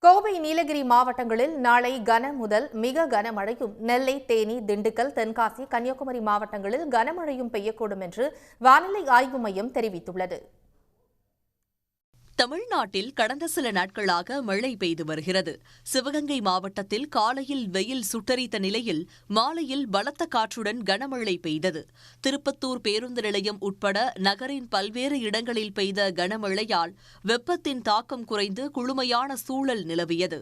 கோவை நீலகிரி மாவட்டங்களில் நாளை கன முதல் மிக கனமழையும், நெல்லை, தேனி, திண்டுக்கல், தென்காசி, கன்னியாகுமரி மாவட்டங்களில் கனமழையும் பெய்யக்கூடும் என்று வானிலை ஆய்வு மையம் தெரிவித்துள்ளது. தமிழ்நாட்டில் கடந்த சில நாட்களாக மழை பெய்து வருகிறது. சிவகங்கை மாவட்டத்தில் காலையில் வெயில் சுட்டரித்த நிலையில் மாலையில் பலத்த காற்றுடன் கனமழை பெய்தது. திருப்பத்தூர் பேருந்து நிலையம் உட்பட நகரின் பல்வேறு இடங்களில் பெய்த கனமழையால் வெப்பத்தின் தாக்கம் குறைந்து குளுமையான சூழல் நிலவியது.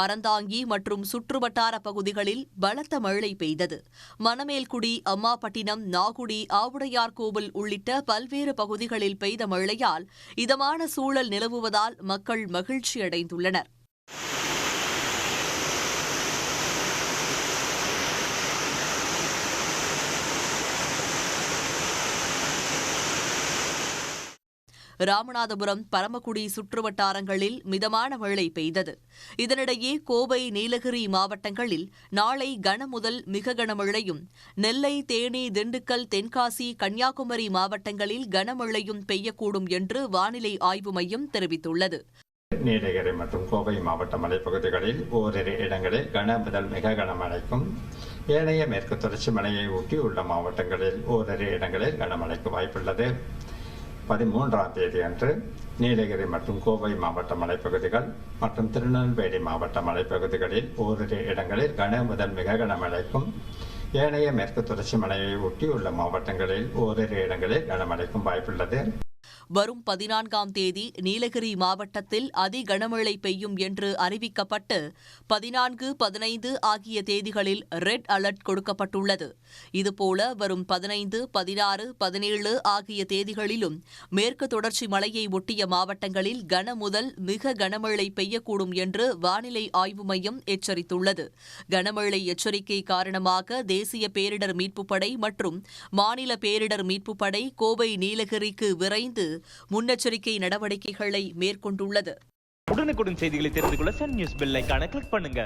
அறந்தாங்கி மற்றும் சுற்றுவட்டார பகுதிகளில் பலத்த மழை பெய்தது. மணமேல்குடி, அம்மாபட்டினம், நாகுடி, ஆவுடையார்கோவில் உள்ளிட்ட பல்வேறு பகுதிகளில் பெய்த மழையால் இதமான சூழல் நிலவுவதால் மக்கள் மகிழ்ச்சியடைந்துள்ளனர். ராமநாதபுரம், பரமக்குடி சுற்றுவட்டாரங்களில் மிதமான மழை பெய்தது. இதனிடையே கோவை, நீலகிரி மாவட்டங்களில் நாளை கன முதல் மிக கனமழையும், நெல்லை, தேனி, திண்டுக்கல், தென்காசி, கன்னியாகுமரி மாவட்டங்களில் கனமழையும் பெய்யக்கூடும் என்று வானிலை ஆய்வு மையம் தெரிவித்துள்ளது. நீலகிரி மற்றும் கோவை மாவட்ட மலைப்பகுதிகளில் ஓரிரு இடங்களில் கன முதல் மிக கனமழைக்கும், ஏனைய மேற்கு தொடர்ச்சி மலையை ஒட்டி உள்ள மாவட்டங்களில் ஓரிரு இடங்களில் கனமழைக்கு வாய்ப்புள்ளது. 13ஆம் தேதி அன்று நீலகிரி மற்றும் கோவை மாவட்ட மலைப்பகுதிகள் மற்றும் திருநெல்வேலி மாவட்ட மலைப்பகுதிகளில் ஓரிரு இடங்களில் கன முதல் மிக கனமழைக்கும், ஏனைய மேற்கு தொடர்ச்சி மலையை ஒட்டியுள்ள மாவட்டங்களில் ஓரிரு இடங்களில் கனமழைக்கும் வாய்ப்புள்ளது. வரும் 14ஆம் தேதி நீலகிரி மாவட்டத்தில் அதி கனமழை பெய்யும் என்று அறிவிக்கப்பட்டு 14, 15 ஆகிய தேதிகளில் ரெட் அலர்ட் கொடுக்கப்பட்டுள்ளது. இதுபோல வரும் 15, 16, 17 ஆகிய தேதிகளிலும் மேற்கு தொடர்ச்சி மலையை ஒட்டிய மாவட்டங்களில் கன முதல் மிக கனமழை பெய்யக்கூடும் என்று வானிலை ஆய்வு மையம் எச்சரித்துள்ளது. கனமழை எச்சரிக்கை காரணமாக தேசிய பேரிடர் மீட்புப் படை மற்றும் மாநில பேரிடர் மீட்புப் படை கோவை, நீலகிரிக்கு விரைந்து முன்னெச்சரிக்கை நடவடிக்கைகளை மேற்கொண்டுள்ளது. உடனுக்குடன் செய்திகளை தெரிந்து கொள்ள சன் நியூஸ் பெல் ஐகானை கிளிக் பண்ணுங்க.